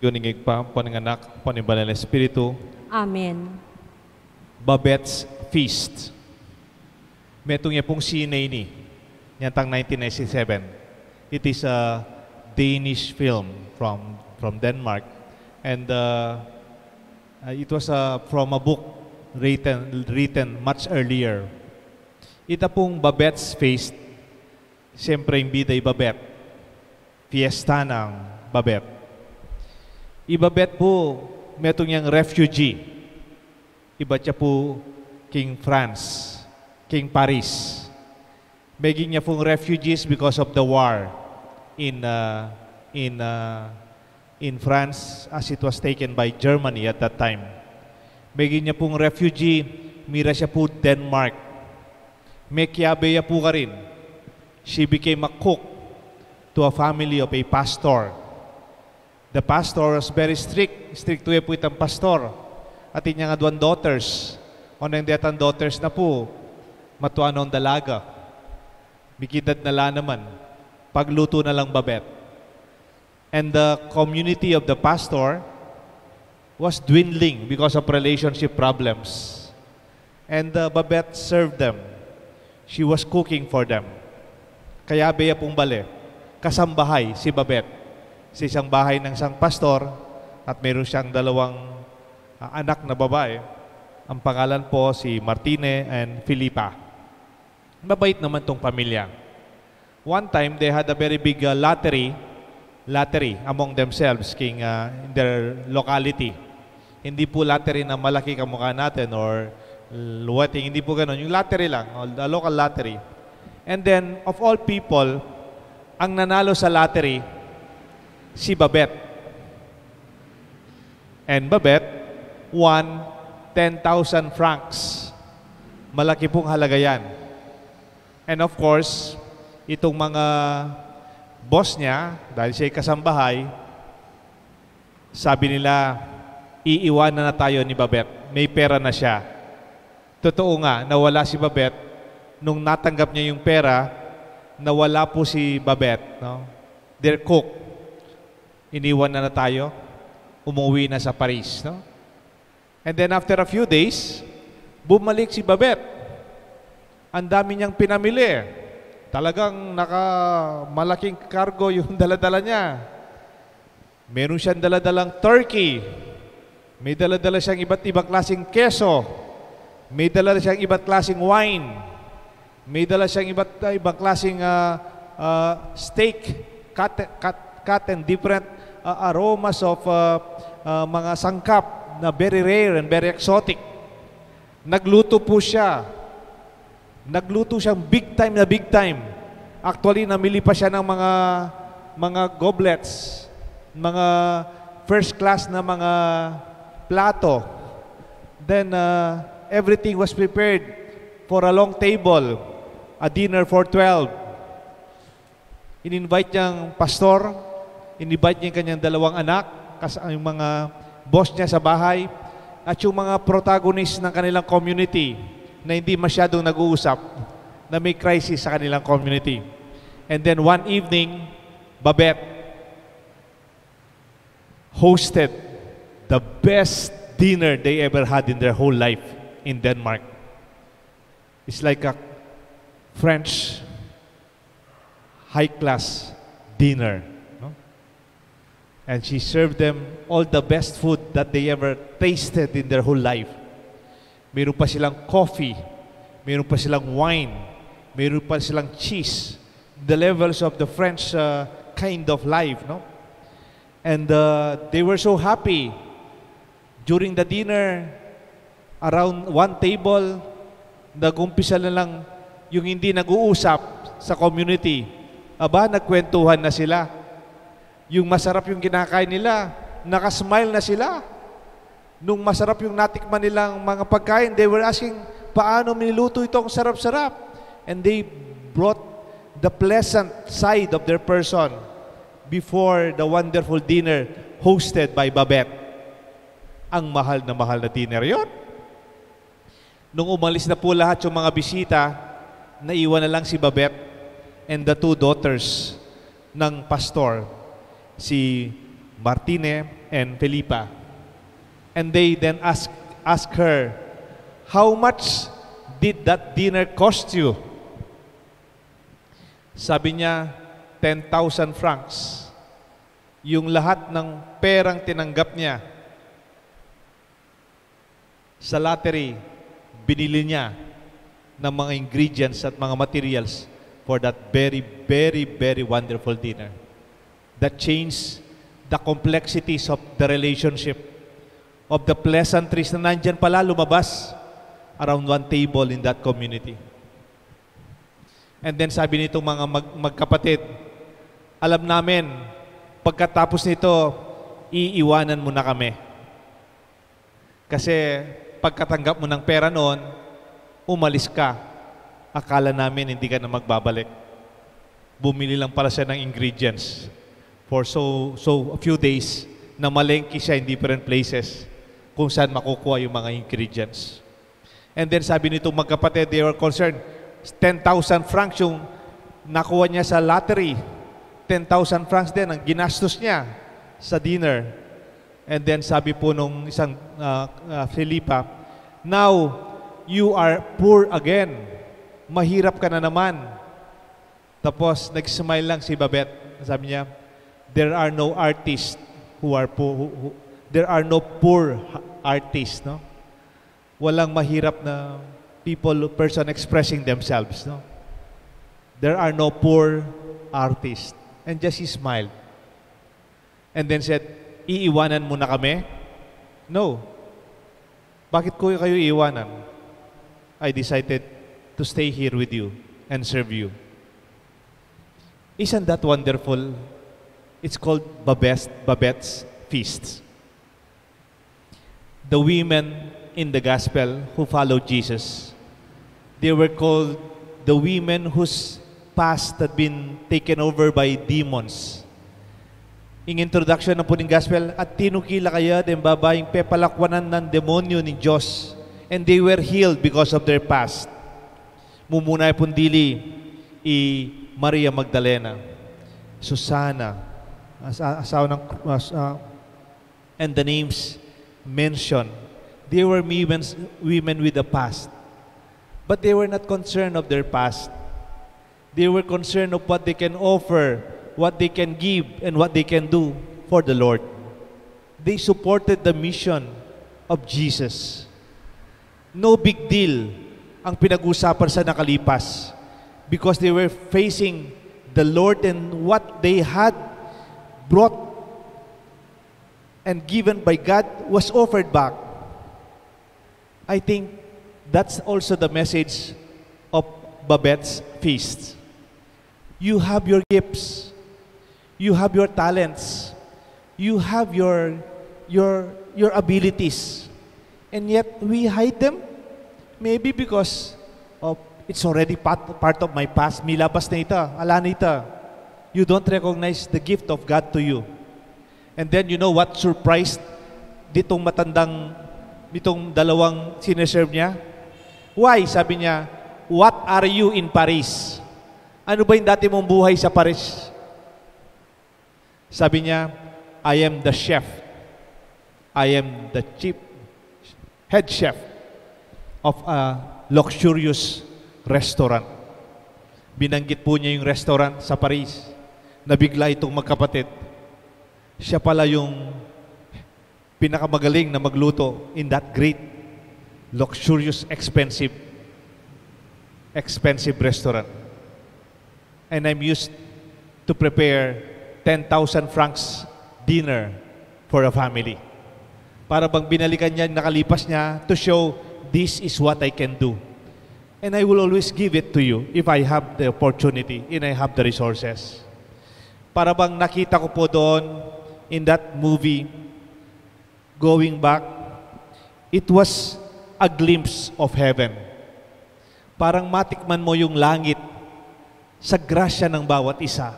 Yuningig pa, pananganak, panimbalan ng Espiritu. Amen. Babette's Feast. Metong niya pong sinay ni, niyantang 1997. It is a Danish film from Denmark. And it was from a book written much earlier. Ita pong Babette's Feast, siyempre yung bida ay Babette. Fiesta ng Babette. Ibabet po, metong niyang refugee. Iba siya po King France, King Paris. Meging niya pong refugees because of the war in France as it was taken by Germany at that time. Meging niya pong refugee, mira siya po Denmark. Mekiabeya po ka rin. She became a cook to a family of a pastor. The pastor was very strict. Strict to po itang pastor. At inya nga duwan daughters. Onang detang daughters na po, matuanong dalaga. Mikidad na la naman. Pagluto na lang Babette. And the community of the pastor was dwindling because of relationship problems. And Babette served them. She was cooking for them. Kaya beya pong bale, kasambahay si Babette sa isang bahay ng isang pastor at mayroon siyang dalawang anak na babae. Ang pangalan po si Martine and Filipa. Mabait naman tong pamilya. One time, they had a very big lottery among themselves in their locality. Hindi po lottery na malaki kamukha natin or luwating, hindi po ganun. Yung lottery lang, the local lottery. And then, of all people, ang nanalo sa lottery, si Babette. And Babette won 10,000 francs. Malaki pong halaga yan. And of course, itong mga boss niya, dahil siya'y kasambahay, sabi nila, iiwanan na tayo ni Babette. May pera na siya. Totoo nga, nawala si Babette. Nung natanggap niya yung pera, nawala po si Babette. No? Their cook. Iniwan na tayo. Umuwi na sa Paris. No? And then after a few days, bumalik si Babette. Ang dami niyang pinamili. Talagang malaking cargo yung daladala niya. Meron siyang daladalang turkey. May daladala siyang iba't ibang klaseng keso. May dala siyang iba't klaseng wine. May dala siyang iba't ibang klaseng steak, cut and different aromas of mga sangkap na very rare and very exotic. Nagluto po siya. Nagluto siyang big time. Actually, namili pa siya ng mga goblets, mga first class na mga plato. Then, everything was prepared for a long table, a dinner for 12. In-invite niyang pastor, in-invite niya yung kanyang dalawang anak, yung mga boss niya sa bahay, at yung mga protagonist ng kanilang community na hindi masyadong nag-uusap, na may crisis sa kanilang community. And then one evening, Babette hosted the best dinner they ever had in their whole life in Denmark. It's like a French high-class dinner. No? And she served them all the best food that they ever tasted in their whole life. Meron pa silang coffee, meron pa silang wine, meron pa silang cheese. The levels of the French kind of life, no? And they were so happy. During the dinner, around one table, nag-umpisa na lang yung hindi nag-uusap sa community. Aba, nagkwentuhan na sila. Yung masarap yung kinakain nila, nakasmile na sila. Nung masarap yung natikman nilang mga pagkain, they were asking, paano niluto itong sarap-sarap? And they brought the pleasant side of their person before the wonderful dinner hosted by Babette. Ang mahal na dinner yon. Nung umalis na po lahat yung mga bisita, naiwan na lang si Babette and the two daughters ng pastor, si Martine, and Felipa. And they then ask her, "How much did that dinner cost you?" Sabi niya, 10,000 francs. Yung lahat ng perang tinanggap niya sa lottery, binili niya ng mga ingredients at mga materials for that very, very, very wonderful dinner. That changed the complexities of the relationship, of the pleasantries na nandyan pala lumabas around one table in that community. And then sabi nitong mga magkapatid, alam namin, pagkatapos nito, iiwanan mo na kami. Kasi pagkatanggap mo ng pera noon, umalis ka. Akala namin hindi ka na magbabalik. Bumili lang pala siya ng ingredients for so a few days na malengke siya in different places kung saan makukuha yung mga ingredients. And then sabi nitong magkapatid, they were concerned, 10,000 francs yung nakuha niya sa lottery. 10,000 francs din ang ginastos niya sa dinner. And then sabi po nung isang Felipa, "Now, you are poor again. Mahirap ka na naman." Tapos nag-smile lang si Babette. Sabi niya, "There are no artists who are poor. There are no poor artists, no? Walang mahirap na person expressing themselves, no? There are no poor artists." And just he smiled. And then said, "Iiwanan mo na kami?" "No." "Bakit ko kayo iiwanan? I decided to stay here with you and serve you." Isn't that wonderful? It's called Babette's Feast. The women in the gospel who followed Jesus, they were called the women whose past had been taken over by demons. In introduction ng puning gospel, "At tinukila kaya din babaeng pepalakwanan ng demonyo ni Diyos, and they were healed because of their past." Mumunay pundili Maria Magdalena, Susana, asawa ng and the names mentioned. They were women with a past. But they were not concerned of their past. They were concerned of what they can offer, what they can give, and what they can do for the Lord. They supported the mission of Jesus. No big deal ang pinag-usapan sa nakalipas because they were facing the Lord, and what they had brought and given by God was offered back. I think that's also the message of Babette's Feast. You have your gifts. You have your talents. You have your abilities. And yet we hide them. Maybe because it's already part of my past. Milabas na ito. Ala na ito. You don't recognize the gift of God to you. And then you know what surprised ditong dalawang sineserve niya? Why? Sabi niya, "What are you in Paris?" Ano ba yung dati mong buhay sa Paris? Sabi niya, "I am the chef. I am the head chef of a luxurious restaurant." Binanggit po niya yung restaurant sa Paris. Nabigla itong magkapatid. Siya pala yung pinakamagaling na magluto in that great, luxurious, expensive restaurant. And I'm used to prepare 10,000 francs dinner for a family. Para bang binalikan niya, nakalipas niya to show, this is what I can do. And I will always give it to you if I have the opportunity and I have the resources. Para bang nakita ko po doon in that movie, going back, it was a glimpse of heaven. Parang matikman mo yung langit sa grasya ng bawat isa.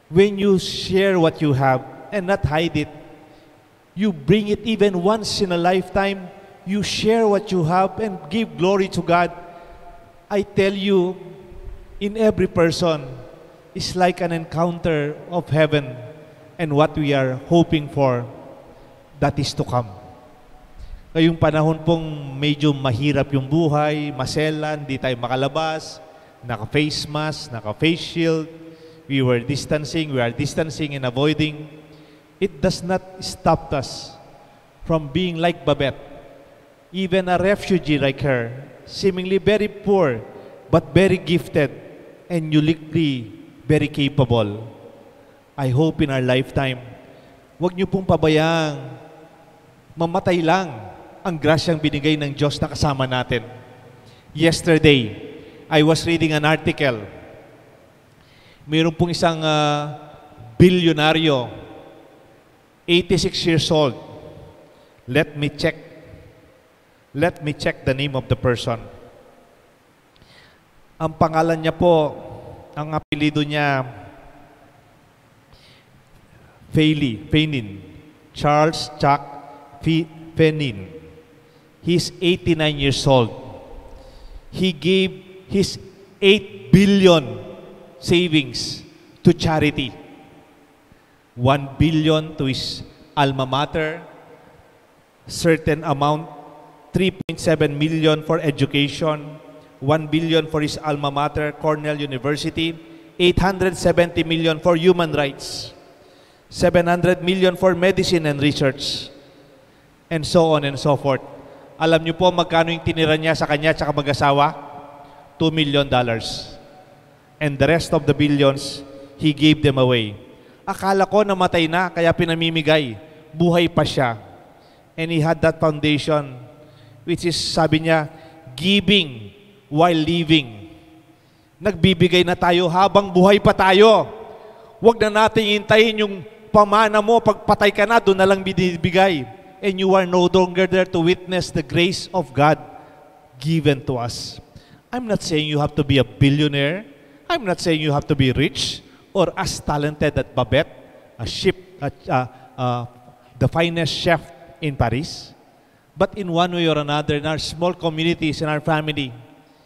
When you share what you have and not hide it, you bring it even once in a lifetime, you share what you have and give glory to God. I tell you, in every person is like an encounter of heaven and what we are hoping for that is to come. Ngayong panahon pong medyo mahirap yung buhay, maselan, di tayo makalabas, naka-face mask, naka-face shield, we are distancing and avoiding. It does not stop us from being like Babette, even a refugee like her, seemingly very poor, but very gifted and uniquely very capable. I hope in our lifetime, huwag niyo pong pabayang mamatay lang ang grasyang binigay ng Diyos na kasama natin. Yesterday, I was reading an article. Mayroon pong isang bilyonaryo, 86 years old. Let me check the name of the person. Ang pangalan niya po, ang apelido niya, Fenin. Charles Chuck Fenin. He's 89 years old. He gave his 8 billion savings to charity. 1 billion to his alma mater, certain amount, 3.7 million for education, 1 billion for his alma mater, Cornell University, 870 million for human rights, 700 million for medicine and research, and so on and so forth. Alam niyo po magkano yung tinira niya sa kanya at mag-asawa? $2 million. And the rest of the billions, he gave them away. Akala ko namatay na, kaya pinamimigay. Buhay pa siya. And he had that foundation, which is, sabi niya, giving while living. Nagbibigay na tayo habang buhay pa tayo. Huwag na natin hintayin yung pamana mo, pagpatay ka na, doon na lang binibigay. And you are no longer there to witness the grace of God given to us. I'm not saying you have to be a billionaire. I'm not saying you have to be rich or as talented as Babette, the finest chef in Paris. But in one way or another, in our small communities, in our family,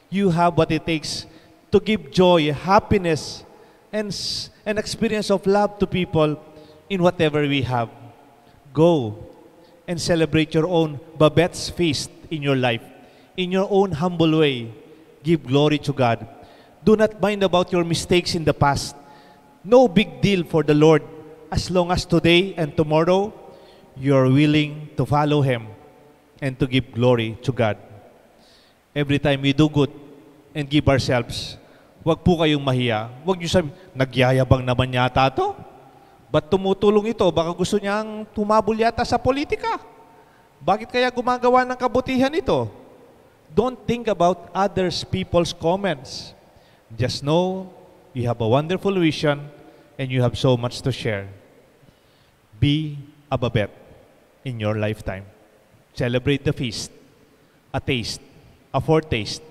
you have what it takes to give joy, happiness, and an experience of love to people in whatever we have. Go and celebrate your own Babette's feast in your life. In your own humble way, give glory to God. Do not mind about your mistakes in the past. No big deal for the Lord as long as today and tomorrow you're willing to follow Him and to give glory to God. Every time we do good and give ourselves, huwag po kayong mahiya. Huwag niyo sabihin, nagyayabang naman yata to. Ba't tumutulong ito? Baka gusto niyang tumabol yata sa politika. Bakit kaya gumagawa ng kabutihan ito? Don't think about others people's comments. Just know you have a wonderful vision and you have so much to share. Be a Babette in your lifetime. Celebrate the feast, a taste, a foretaste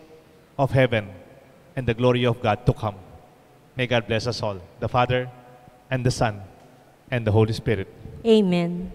of heaven and the glory of God to come. May God bless us all, the Father and the Son and the Holy Spirit. Amen.